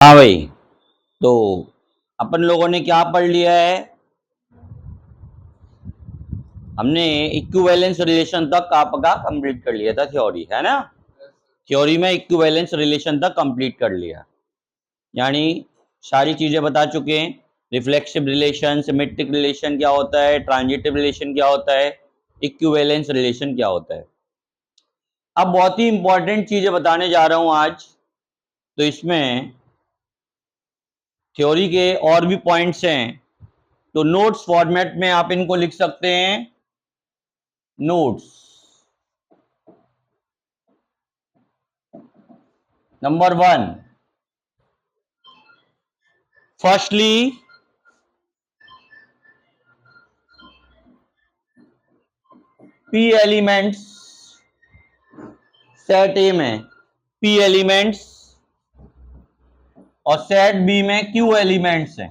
हाँ भाई। तो अपन लोगों ने क्या पढ़ लिया है? हमने इक्विवेलेंस रिलेशन तक आपका कंप्लीट कर लिया था, थ्योरी है ना। थ्योरी में इक्विवेलेंस रिलेशन तक कंप्लीट कर लिया, यानी सारी चीजें बता चुके हैं। रिफ्लेक्सिव रिलेशन, सिमेट्रिक रिलेशन क्या होता है, ट्रांजिटिव रिलेशन क्या होता है, इक्विवेलेंस रिलेशन क्या होता है। अब बहुत ही इंपॉर्टेंट चीजें बताने जा रहा हूं आज। तो इसमें थ्योरी के और भी पॉइंट्स हैं, तो नोट्स फॉर्मेट में आप इनको लिख सकते हैं। Notes number 1, firstly P elements set A में पी एलिमेंट्स और सेट बी में क्यू एलिमेंट्स हैं।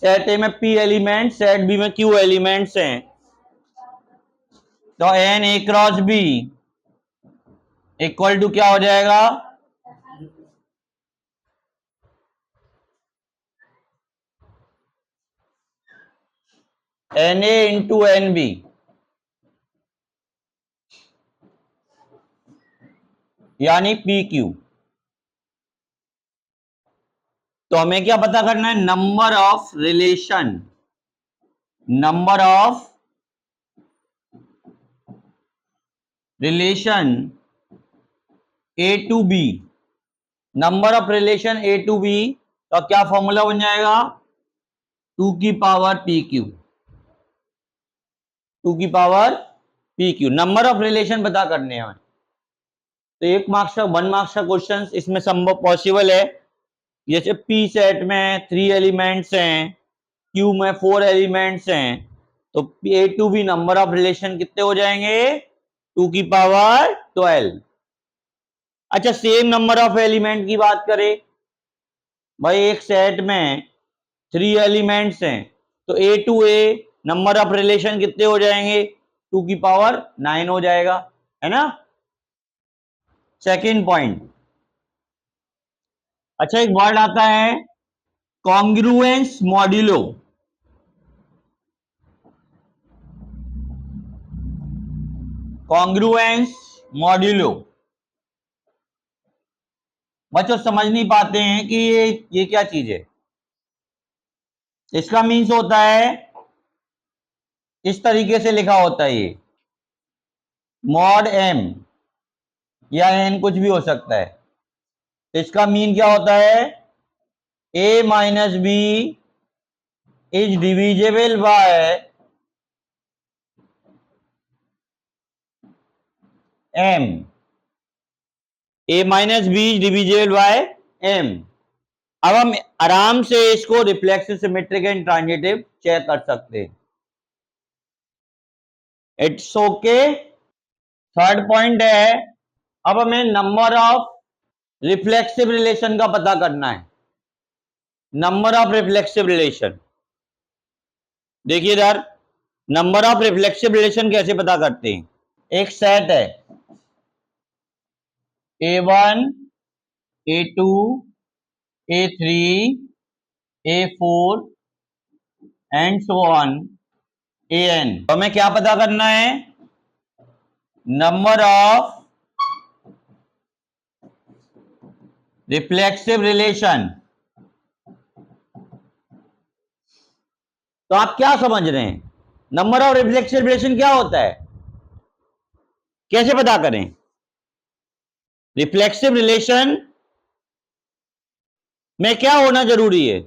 सेट ए में पी एलिमेंट्स, सेट बी में क्यू एलिमेंट्स हैं। तो n A cross B equal to क्या हो जाएगा? N A into n B, यानी पी क्यू। तो हमें क्या पता करना है? Number of relation, number of relation A to B, number of relation A to B का क्या फॉर्मूला बन जाएगा? 2 की पावर पी क्यू, 2 की power P Q. Number of relation पता करने हैं। तो 1 मार्क्स का 1 मार्क्स का क्वेश्चन इसमें संभव पॉसिबल है। जैसे पी सेट में 3 एलिमेंट्स हैं, क्यू में 4 एलिमेंट्स हैं, तो A to B number of relation कितने हो जाएंगे? 2 की पावर 12। अच्छा, सेम नंबर ऑफ एलिमेंट की बात करें, भाई एक सेट में 3 एलिमेंट्स हैं, तो A to A number of relation कितने हो जाएंगे? 2 की पावर 9 हो जाएगा, है ना। सेकेंड पॉइंट, अच्छा एक वर्ड आता है कॉन्ग्रुएंस मॉड्यूलो। कॉन्ग्रुएंस मॉड्यूलो, बच्चों समझ नहीं पाते हैं कि ये क्या चीज है। इसका मीन्स होता है, इस तरीके से लिखा होता है ये, मॉड एम या एन कुछ भी हो सकता है। इसका मीन क्या होता है? A minus B is divisible by M, A minus B is divisible by M. अब हम आराम से इसको reflexive, symmetric and transitive check कर सकते हैं। It's okay. थर्ड पॉइंट है, अब हमें नंबर ऑफ रिफ्लेक्सिव रिलेशन का पता करना है। नंबर ऑफ रिफ्लेक्सिव रिलेशन, देखिए इधर, नंबर ऑफ रिफ्लेक्सिव रिलेशन कैसे पता करते हैं? एक सेट है A1, A2, A3, A4 and so on AN। तो हमें क्या पता करना है? Number of reflexive relation. तो आप क्या समझ रहे हैं? नंबर ऑफ रिफ्लेक्सिव रिलेशन क्या होता है, कैसे पता करें? रिफ्लेक्सिव रिलेशन में क्या होना जरूरी है?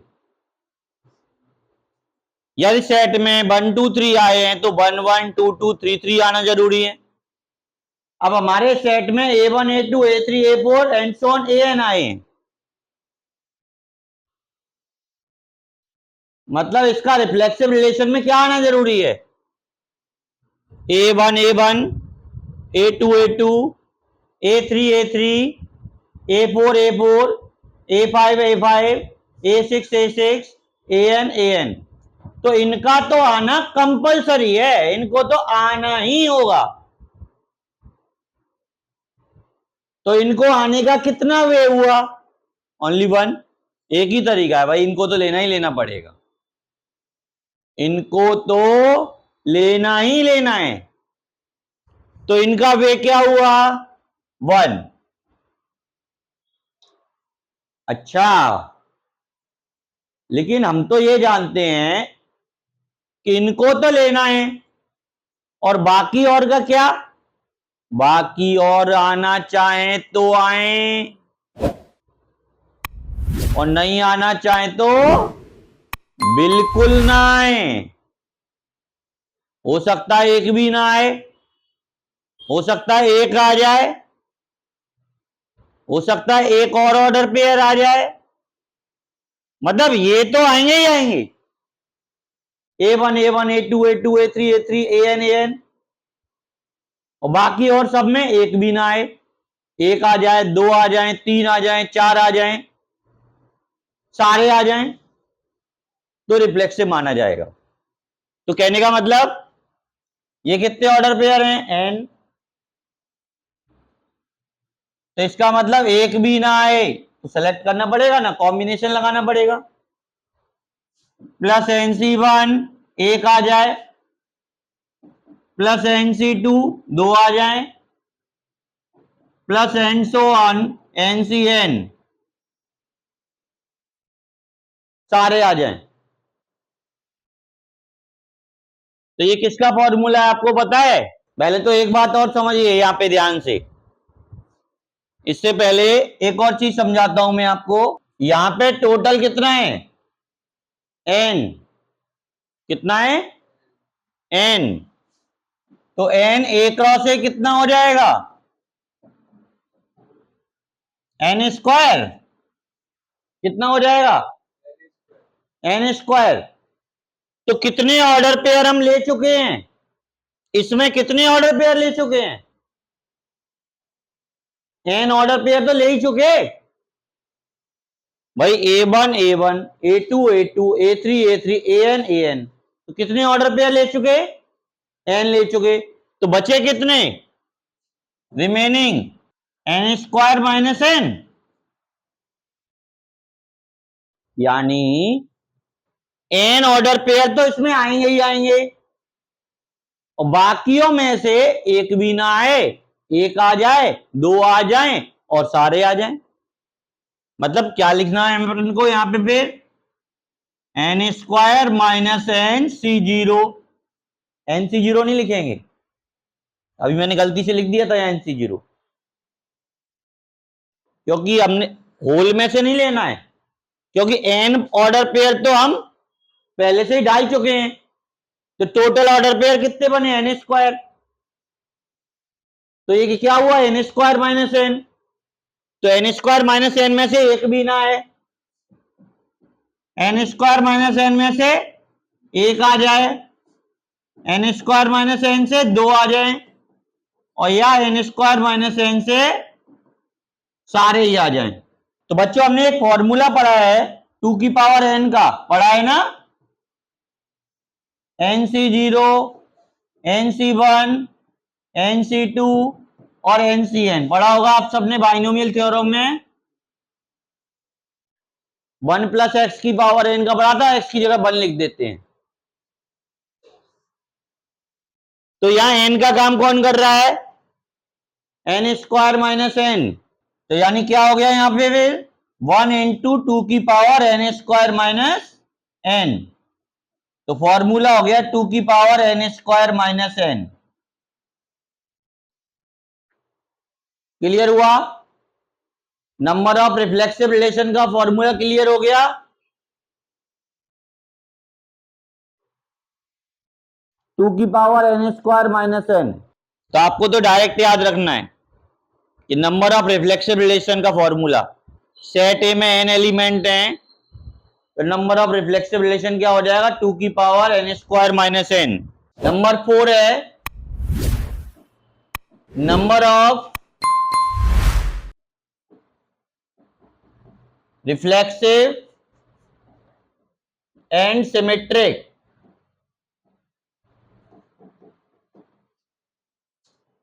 यदि सेट में 1 2 3 आए हैं तो 1 1 2 2 3 3 आना जरूरी है। अब हमारे सेट में A1 A2 A3 A4 and so on AN आए हैं, मतलब इसका रिफ्लेक्सिव रिलेशन में क्या आना जरूरी है? A1 A1, A2 A2, A3 A3, A4 A4, A5 A5, A6 A6, AN AN। तो इनका तो आना कंपलसरी है, इनको तो आना ही होगा। तो इनको आने का कितना वे हुआ? Only one. एक ही तरीका है भाई, इनको तो लेना ही लेना पड़ेगा, इनको तो लेना ही लेना है। तो इनका वे क्या हुआ, 1। अच्छा, लेकिन हम तो ये जानते हैं कि इनको तो लेना है, और बाकी और का क्या, बाकी और आना चाहे तो आए, और नहीं आना चाहे तो बिल्कुल ना आए। हो सकता है एक भी ना आए, हो सकता है एक आ जाए, हो सकता है एक और ऑर्डर पेयर आ जाए, मतलब ये तो आएंगे ही आएंगे, A1 A1 A2 A2 A3 A3 AN AN, और बाकी और सब में एक भी ना आए, एक आ जाए, दो आ जाए, तीन आ जाए, चार आ जाए, सारे आ जाएं, तो रिफ्लेक्सिव माना जाएगा। तो कहने का मतलब ये कितने ऑर्डर पेयर हैं, n, तो इसका मतलब एक भी ना आए तो सेलेक्ट करना पड़ेगा ना, कॉम्बिनेशन लगाना पड़ेगा। प्लस NC1 एक आ जाए, प्लस NC2 दो आ जाए, plus and so on NCN सारे आ जाएं। तो ये किसका फॉर्मूला है आपको पता है? पहले तो एक बात और समझिए यहां पे ध्यान से, इससे पहले एक और चीज समझाता हूं मैं आपको। यहां पे टोटल कितना है, n, कितना है, n, तो n a क्रॉस a कितना हो जाएगा, n स्क्वायर, कितना हो जाएगा, n स्क्वायर। तो कितने ऑर्डर पेयर हम ले चुके हैं, इसमें कितने ऑर्डर पेयर ले चुके हैं, n ऑर्डर पेयर तो ले ही चुके भाई, A1 A1 A2 A2 A3 A3 AN AN, तो कितने ऑर्डर पेयर ले चुके, n ले चुके, तो बचे कितने, remaining n square minus n, यानी n ऑर्डर पेयर तो इसमें आएंगे ही आएंगे, और बाकियों में से एक भी ना आए, एक आ जाए, दो आ जाए, और सारे आ जाएं। मतलब क्या लिखना है इनको यहां पे फिर, n square minus NC0, NC0 नहीं लिखेंगे, अभी मैंने गलती से लिख दिया था NC0, क्योंकि हमने होल में से नहीं लेना है, क्योंकि n ऑर्डर पेयर तो हम पहले से ही डाल चुके हैं, तो टोटल ऑर्डर पेयर कितने बने, n स्क्वायर, तो ये क्या हुआ, n स्क्वायर माइनस n, तो n स्क्वायर माइनस n में से एक भी ना है, n स्क्वायर माइनस n में से एक आ जाए, n स्क्वायर माइनस n से दो आ जाए, और या n स्क्वायर माइनस n से सारे ही आ जाएं। तो बच्चों हमने एक फॉर्मूला पढ़ा है 2 की पावर n का, पढ़ा है ना, NC0 NC1 NC2 और NCN पढ़ा होगा आप सबने बाइनोमियल थ्योरम में। 1 प्लस एक्स की पावर n का पढ़ा था, x की जगह 1 लिख देते हैं। तो यहां n का काम कौन कर रहा है, n स्क्वायर माइनस n, तो यानी क्या हो गया यहां पे फिर 1 इंटू 2 की power n square minus n, तो फॉर्मूला हो गया 2 की power n square minus n। Clear हुआ, नंबर ऑफ रिफ्लेक्सिव रिलेशन का फॉर्मूला क्लियर हो गया। टू की power n square minus n, तो आपको तो डायरेक्ट याद रखना है कि नंबर ऑफ रिफ्लेक्सिव रिलेशन का फॉर्मूला, सेट ए में n एलिमेंट हैं, तो नंबर ऑफ रिफ्लेक्सिव रिलेशन क्या हो जाएगा, 2 की power n square minus n। Number 4 है number of reflexive and symmetric,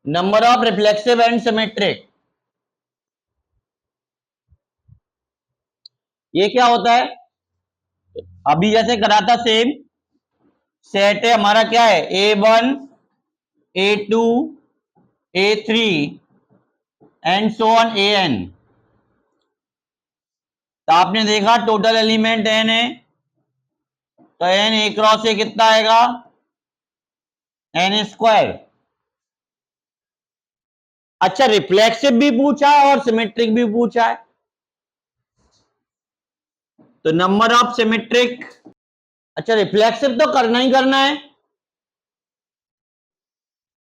number of reflexive and symmetric, ये क्या होता है, अभी जैसे करा था सेम, सेट है हमारा क्या है, A1 A2 A3 and so on AN। तो आपने देखा टोटल एलिमेंट n है, तो n A क्रॉस A कितना आएगा, n स्क्वायर। अच्छा, रिफ्लेक्सिव भी पूछा है और सिमेट्रिक भी पूछा है, तो नंबर ऑफ सिमेट्रिक, अच्छा रिफ्लेक्सिव तो करना ही करना है,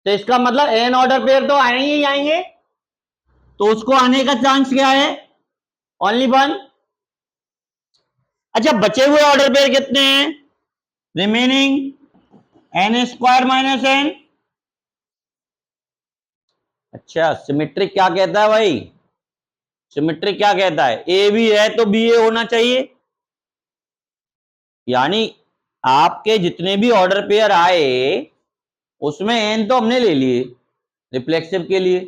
तो इसका मतलब n ऑर्डर पेयर तो आएंगे ही आएंगे, तो उसको आने का चांस क्या है, ओनली वन। अच्छा, बचे हुए ऑर्डर पेयर कितने हैं, remaining n square minus n। अच्छा, सिमेट्रिक क्या कहता है भाई, सिमेट्रिक क्या कहता है, ए भी है तो बी ए होना चाहिए, यानी आपके जितने भी ऑर्डर पेयर आए उसमें n तो हमने ले लिए रिफ्लेक्सिव के लिए,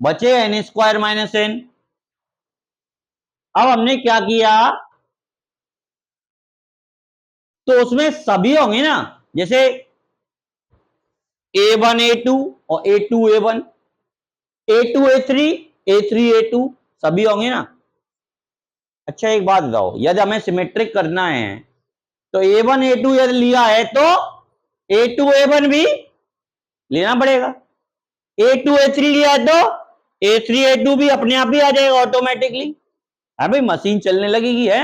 बचे n स्क्वायर माइनस n। अब हमने क्या किया, तो उसमें सभी होंगे ना, जैसे A1 A2 और A2 A1, A2 A3 A3 A2 सभी होंगे ना। अच्छा एक बात बताओ, यदि हमें सिमेट्रिक करना है तो A1 A2 यदि लिया है तो A2 A1 भी लेना पड़ेगा, A2 A3 लिया है तो A3 A2 भी अपने आप ही आ जाएगा ऑटोमेटिकली। है भाई, मशीन चलने लगेगी, है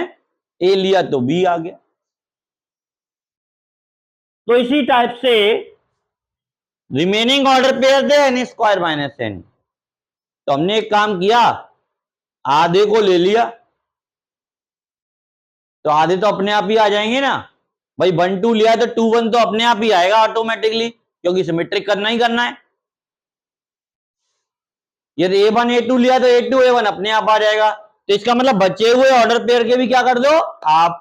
ए लिया तो बी आ गया। तो इसी टाइप से रिमेनिंग ऑर्डर पेयर थे n स्क्वायर माइनस n, तो हमने एक काम किया, आधे को ले लिया, तो आधे तो अपने आप ही आ जाएंगे ना भाई, 1 2 लिया तो 2 1 तो अपने आप ही आएगा ऑटोमेटिकली, क्योंकि सिमेट्रिक करना ही करना है। यदि A1 A2 लिया तो A2 A1 अपने आप आ जाएगा, तो इसका मतलब बचे हुए ऑर्डर पेयर के भी क्या कर दो हाफ,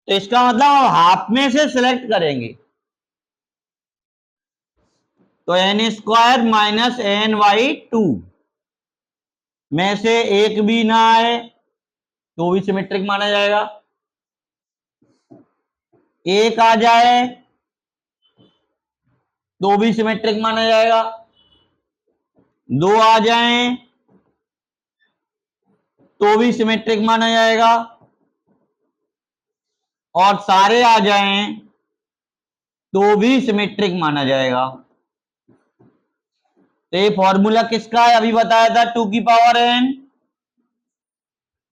तो इसका मतलब हाफ में से सिलेक्ट करेंगे, तो n स्क्वायर माइनस n/2 में से एक भी ना आए तो भी सिमेट्रिक माना जाएगा, एक आ जाए तो भी सिमेट्रिक माना जाएगा, दो आ जाएं तो भी सिमेट्रिक माना जाएगा, और सारे आ जाएं तो भी सिमेट्रिक माना जाएगा। तो ये फॉर्मूला किसका है, अभी बताया था, 2 की पावर n,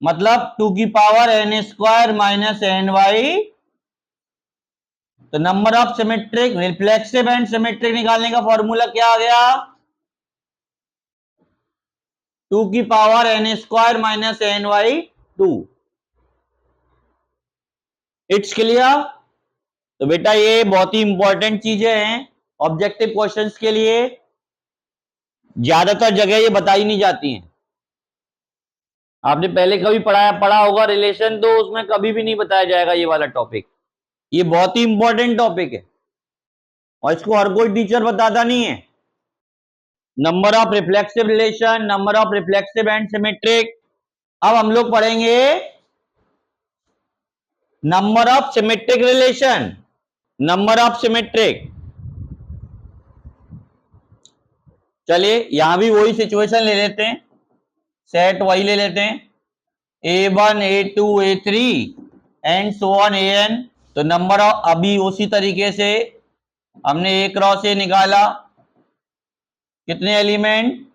मतलब 2 की power n square minus n/, तो number of symmetric, reflexive and symmetric निकालने का फॉर्मूला क्या आ गया, 2 की power n square minus n/2। It's clear. तो बेटा ये बहुत ही इंपॉर्टेंट चीजें हैं ऑब्जेक्टिव क्वेश्चंस के लिए, ज्यादातर जगह ये बताई नहीं जाती हैं। आपने पहले कभी पढ़ा होगा रिलेशन, तो उसमें कभी भी नहीं बताया जाएगा ये वाला टॉपिक, ये बहुत ही इंपॉर्टेंट टॉपिक है और इसको हर कोई टीचर बताता नहीं है। Number of reflexive relation, number of reflexive and symmetric. अब हम लोग पढ़ेंगे number of symmetric relation, number of symmetric. चलिए यहां भी वही सिचुएशन ले लेते हैं, सेट वही ले लेते हैं, A1 A2 A3 and so on AN। तो नंबर ऑफ, अभी उसी तरीके से हमने A क्रॉस A निकाला, कितने एलिमेंट,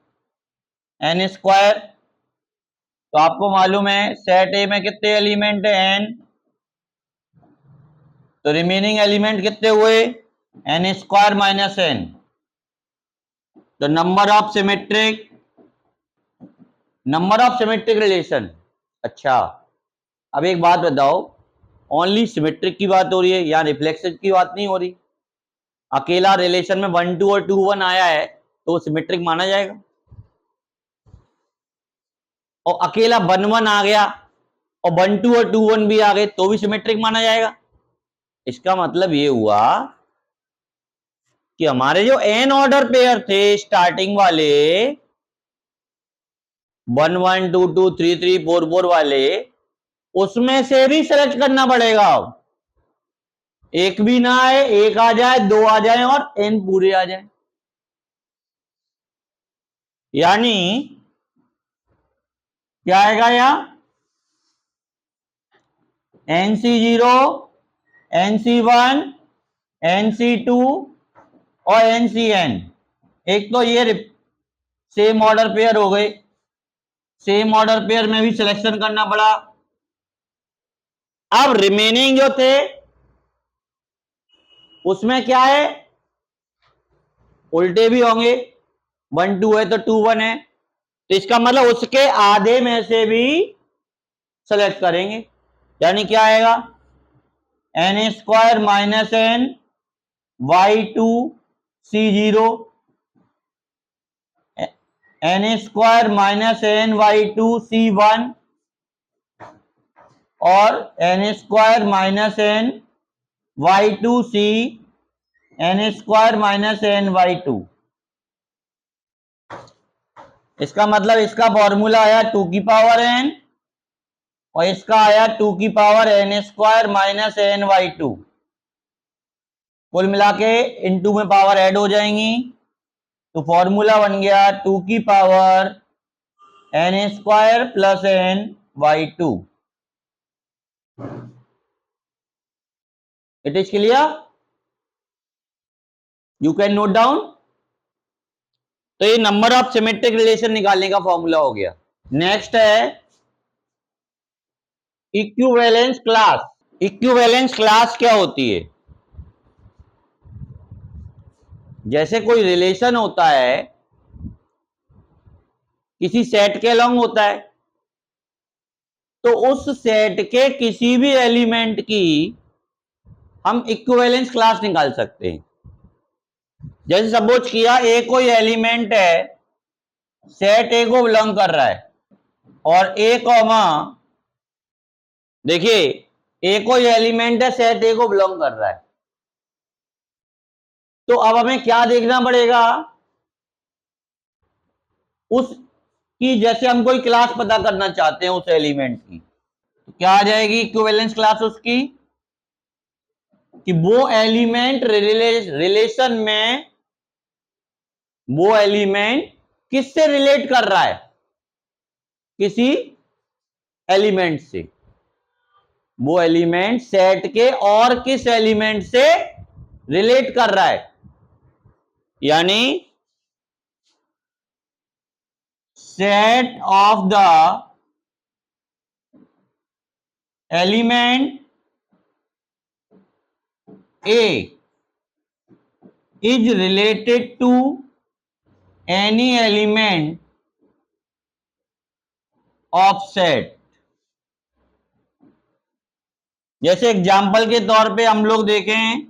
n स्क्वायर, तो आपको मालूम है सेट A में कितने एलिमेंट है n, तो रिमेनिंग एलिमेंट कितने हुए, n स्क्वायर माइनस n, तो number of symmetric, number of symmetric relation. अच्छा अब एक बात बताओ, ओनली सिमेट्रिक की बात हो रही है, या रिफ्लेक्सिव की बात नहीं हो रही, अकेला रिलेशन में 1 2 और 2 1 आया है तो सिमेट्रिक माना जाएगा, और अकेला 1 1 आ गया और 1 2 और 2 1 भी आ गए तो भी सिमेट्रिक माना जाएगा। इसका मतलब ये हुआ कि हमारे जो n ऑर्डर पेयर थे स्टार्टिंग वाले 1 1 2 2 3 3 4 4 वाले, उसमें से भी सेलेक्ट करना पड़ेगा। एक भी ना आए, एक आ जाए, दो आ जाए और n पूरे आ जाए। यानी क्या आएगा यहां, NC0, NC1, NC2 और NCN। एक तो ये सेम ऑर्डर पेयर हो गए, सेम ऑर्डर पेयर में भी सिलेक्शन करना पड़ा। अब रिमेनिंग जो थे उसमें क्या है, उल्टे भी होंगे, 1 2 है तो 2 1 है, तो इसका मतलब उसके आधे में से भी सेलेक्ट करेंगे। यानी क्या आएगा, n² minus n y2 c0, n² minus n y2 c1 और n² minus n y2 c n² minus n y2। इसका मतलब इसका फॉर्मूला आया 2 की पावर n और इसका आया 2 की power n² minus n y2। कुल मिला के इनटू में पावर ऐड हो जाएंगी, तो फॉर्मूला बन गया 2 की power n² plus n y2। It is clear, you can note down. तो ये नंबर ऑफ सिमेट्रिक रिलेशन निकालने का फॉर्मूला हो गया। नेक्स्ट है इक्विवेलेंस क्लास। इक्विवेलेंस क्लास क्या होती है, जैसे कोई रिलेशन होता है किसी सेट के अलोंग होता है, तो उस सेट के किसी भी एलिमेंट की हम इक्विवेलेंस क्लास निकाल सकते हैं। जैसे सपोज किया ए कोई एलिमेंट है, सेट ए को बिलोंग कर रहा है और ए कॉमा, देखिए ए कोई एलिमेंट है, सेट ए को बिलोंग कर रहा है, तो अब हमें क्या देखना पड़ेगा, उसकी जैसे हम कोई क्लास पता करना चाहते हैं उस एलिमेंट की, तो क्या आ जाएगी इक्विवेलेंस क्लास उसकी, कि वो एलिमेंट रिलेशन में, वो एलिमेंट किससे रिलेट कर रहा है, किसी एलिमेंट से, वो एलिमेंट सेट के और किस एलिमेंट से रिलेट कर रहा है। यानी set of the element A is related to any element of set। जैसे एग्जांपल के तौर पे हम लोग देखें,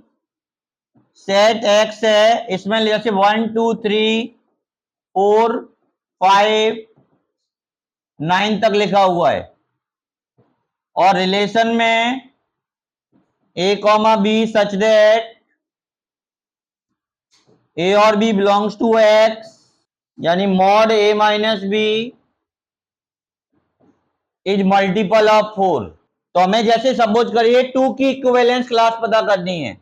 सेट X है, इसमें जैसे 1 2 3 4 5 9 तक लिखा हुआ है, और रिलेशन में A comma B such that A और B बिलोंग्स टू X, यानी mod A minus B is multiple of 4। तो हमें जैसे सपोज करिए 2 की इक्विवेलेंस क्लास पता करनी है,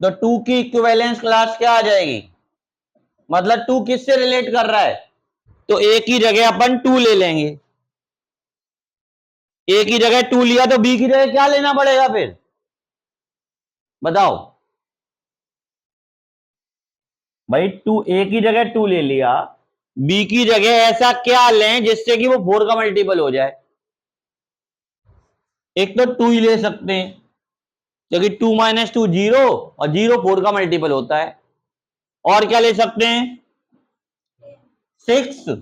तो 2 की इक्विवेलेंस क्लास क्या आ जाएगी, मतलब 2 किससे रिलेट कर रहा है, तो ए की जगह अपन 2 ले लेंगे, ए की जगह 2 लिया तो बी की जगह क्या लेना पड़ेगा फिर, बताओ भाई, 2 ए की जगह 2 ले लिया, बी की जगह ऐसा क्या लें जिससे कि वो 4 का मल्टीपल हो जाए। एक तो 2 ही ले सकते हैं, क्योंकि 2 माइनस 2 0 और 0 4 का मल्टीपल होता है। और क्या ले सकते हैं, 6,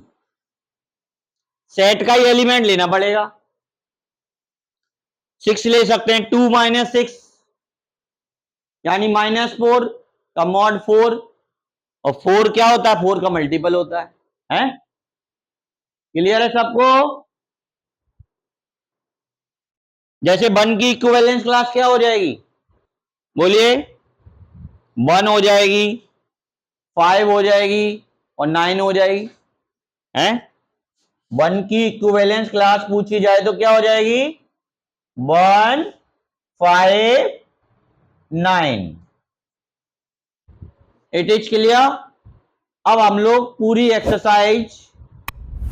सेट का ही एलिमेंट लेना पड़ेगा, 6 ले सकते हैं, 2 माइनस 6 यानी -4 का मॉड 4, और 4 क्या होता है, 4 का मल्टीपल होता है, हैं? क्लियर है सबको। जैसे 1 की इक्विवेलेंस क्लास क्या हो जाएगी, बोलिए, 1 हो जाएगी, 5 हो जाएगी और 9 हो जाएगी, हैं? 1 की इक्विवेलेंस क्लास पूछी जाए तो क्या हो जाएगी 1 5 9। It is clear. अब हम लोग पूरी एक्सरसाइज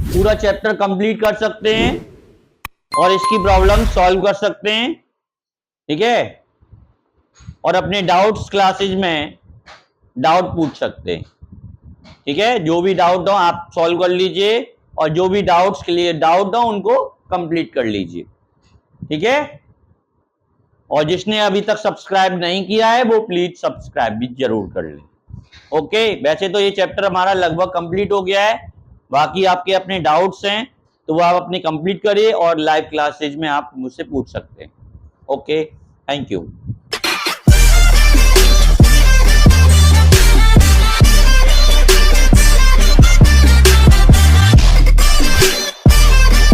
पूरा चैप्टर कंप्लीट कर सकते हैं और इसकी प्रॉब्लम सॉल्व कर सकते हैं, ठीक है। और अपने डाउट्स क्लासेज में डाउट पूछ सकते हैं, ठीक है। जो भी डाउट हो आप सॉल्व कर लीजिए और जो भी डाउट्स के लिए डाउट हो उनको कंप्लीट कर लीजिए, ठीक है। और जिसने अभी तक सब्सक्राइब नहीं किया है वो प्लीज सब्सक्राइब भी जरूर कर ले। ओके, वैसे तो ये चैप्टर हमारा लगभग कंप्लीट हो गया है, बाकी आपके अपने डाउट्स हैं तो वो आप अपने कंप्लीट करिए और लाइव क्लासेज में आप मुझसे पूछ सकते हैं। Okay, thank you.